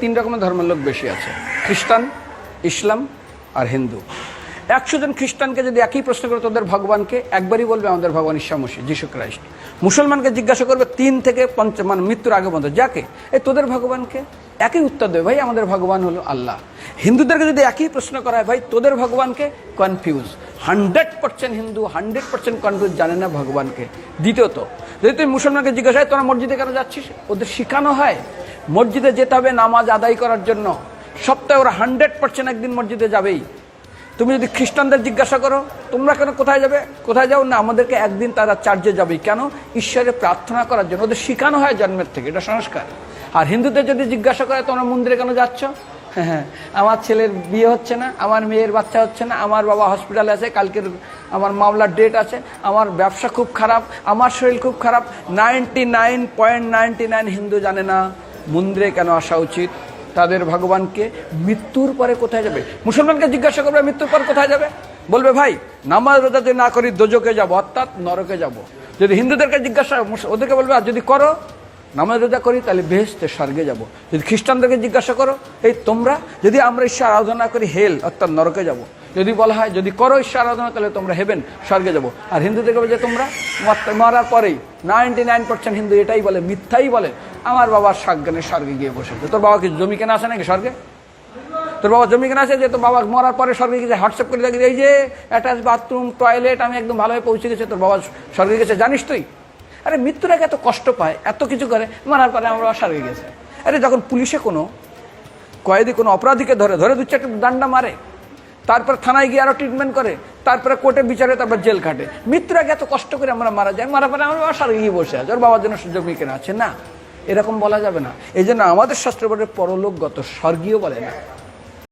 তিন রকমের ধর্মের লোক বেশি আছে, খ্রিস্টান, ইসলাম আর হিন্দু। 100 জন খ্রিস্টানকে যদি একই প্রশ্ন করে তোদের ভগবানকে, একবারই বলবে আমাদের ভগবান ঈসা মসিহ, যিশু ক্রাইস্ট। মুসলমানকে জিজ্ঞাসা করবে 3 থেকে 5 মানে মৃত্যুর আগে পর্যন্ত, যাকে এই তোদের ভগবানকে, একই উত্তর দেবে, ভাই আমাদের ভগবান হলো আল্লাহ। হিন্দুদেরকে যদি একই প্রশ্ন করা হয়, ভাই তোদের ভগবানকে, কনফিউজ। 100% হিন্দু 100% কনফিউজ, জানে না ভগবানকে। দ্বিতীয়ত, যদি তুই মুসলমানকে জিজ্ঞাসা হয় তোরা মসজিদে কেন যাচ্ছিস, ওদের শেখানো হয় মসজিদে যেতে হবে নামাজ আদায় করার জন্য। সপ্তাহে ওরা 100% একদিন মসজিদে যাবেই। তুমি যদি খ্রিস্টানদের জিজ্ঞাসা করো তোমরা কেন কোথায় যাবে, কোথায় যাও না, আমাদেরকে একদিন তারা চার্চে যাবে। কেন? ঈশ্বরে প্রার্থনা করার জন্য। ওদের শেখানো হয় জন্মের থেকে, এটা সংস্কার। আর হিন্দুদের যদি জিজ্ঞাসা করে তোমরা মন্দিরে কেন যাচ্ছ, হ্যাঁ আমার ছেলের বিয়ে হচ্ছে না, আমার মেয়ের বাচ্চা হচ্ছে না, আমার বাবা হসপিটালে আছে, কালকের আমার মামলার ডেট আছে, আমার ব্যবসা খুব খারাপ, আমার শরীর খুব খারাপ। 99.99 হিন্দু জানে না মন্দিরে কেন আসা উচিত, তাদের ভগবানকে মৃত্যুর পরে কোথায় যাবে। মুসলমানকে জিজ্ঞাসা করবে মৃত্যুর পর কোথায় যাবে, বলবে ভাই নামাজ রোজা যদি না করি দোজকে যাব, অর্থাৎ নরকে যাব। যদি হিন্দুদেরকে জিজ্ঞাসা, ওদেরকে বলবে আর যদি করো নামাজ রোজা করি তাহলে বেহেশতে স্বর্গে যাব। যদি খ্রিস্টানদেরকে জিজ্ঞাসা করো, এই তোমরা যদি আমরা ঈশ্বর আরাধনা করি হেল অর্থাৎ নরকে যাব। যদি বলা হয় যদি করো ঈশ্বর আরাধনা তাহলে তোমরা হেবেন স্বর্গে যাব। আর হিন্দুদেরকে বলে যে তোমরা মরার পরেই 99% হিন্দু এটাই বলে, মিথ্যাই বলে, আমার বাবার সাজ্ঞানে স্বর্গে গিয়ে বসেছে। তোর বাবা কি জমি কেনা আছে নাকি স্বর্গে? তোর বাবা জমি কেনা আছে যে তোর বাবা মরার পরে স্বর্গে গিয়ে হোয়াটসঅ্যাপ করে দেখি এই যে অ্যাটাচ বাথরুম টয়লেট আমি একদম ভালোভাবে পৌঁছে গেছে, তোর বাবা স্বর্গে গেছে জানিস তুই? আরে মৃত্যুর আগে এত কষ্ট পায়, এত কিছু করে, মারার পরে আমার বাবা স্বর্গে গেছে। আরে যখন পুলিশে কোনো কয়েদি কোনো অপরাধীকে ধরে 2-4টা ডান্ডা মারে, তারপর থানায় গিয়ে আরো ট্রিটমেন্ট করে, তারপরে কোর্টে বিচারে, তারপর জেল কাটে, মৃত্যুর আগে এত কষ্ট করে আমরা মারা যাই, মারা পরে আমার বাবা স্বর্গে গিয়ে বসে আছে, ওর বাবার জন্য জমি কেনা আছে না, এরকম বলা যাবে না। এই জন্য আমাদের শাস্ত্র বলে পরলোকগত, স্বর্গীয় বলে না।